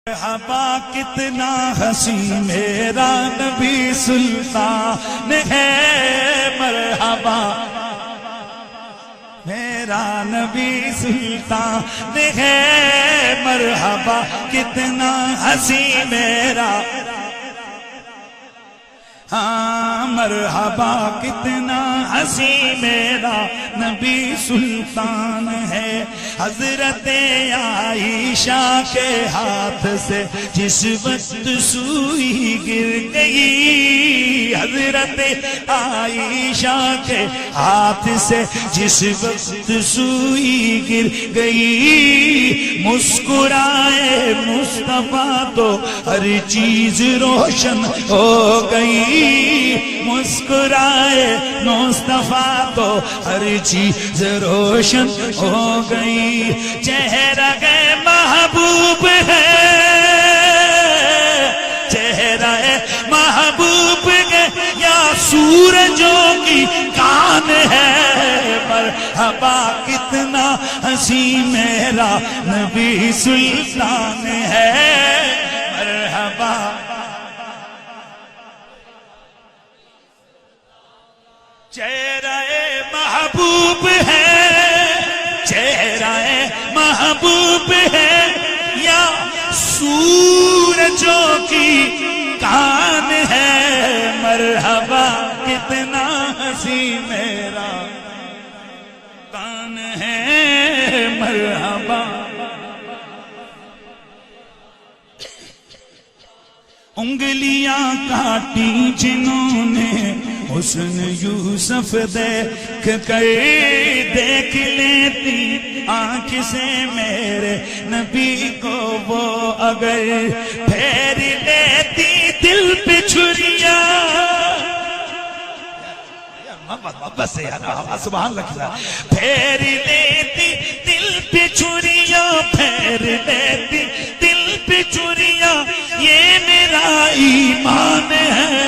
مرحبا کتنا حسی میرا نبی سلطان ہے، مرحبا میرا نبی سلطان ہے، مرحبا کتنا حسی میرا، ہاں مرحبا کتنا حسی میرا نبی سلطان ہے۔ حضرت عائشہ کے ہاتھ سے جس وقت سوئی گر گئی، حضرت عائشہ کے ہاتھ سے جس وقت سوئی گر گئی، مسکرائے مصطفیٰ تو ہر چیز روشن ہو گئی، مسکرائے مصطفیٰ تو ہر چیز روشن ہو گئی۔ چہرہ محبوب ہے، چہرہ محبوب ہے یا سورجوں کی کان ہے، مرحبا کتنا حسی میرا نبی سلطان ہے، مرحبا چہرہ محبوب ہے، چہرہ محبوب ہے یا سورجوں کی کان ہے، مرحبا کتنا حسی میرا کان ہے، مرحبا انگلیاں کاٹی جنہوں نے حسن یوسف دیکھ کر، دیکھ لیتی آنکھ سے میرے نبی کو وہ اگر، پھیر لیتی دل پہ چھریاں، بس یار سبحان اللہ، پھیر لیتی دل پہ چھریاں، پھیر لیتی دل پہ چھریاں، یہ میرا ایمان ہے،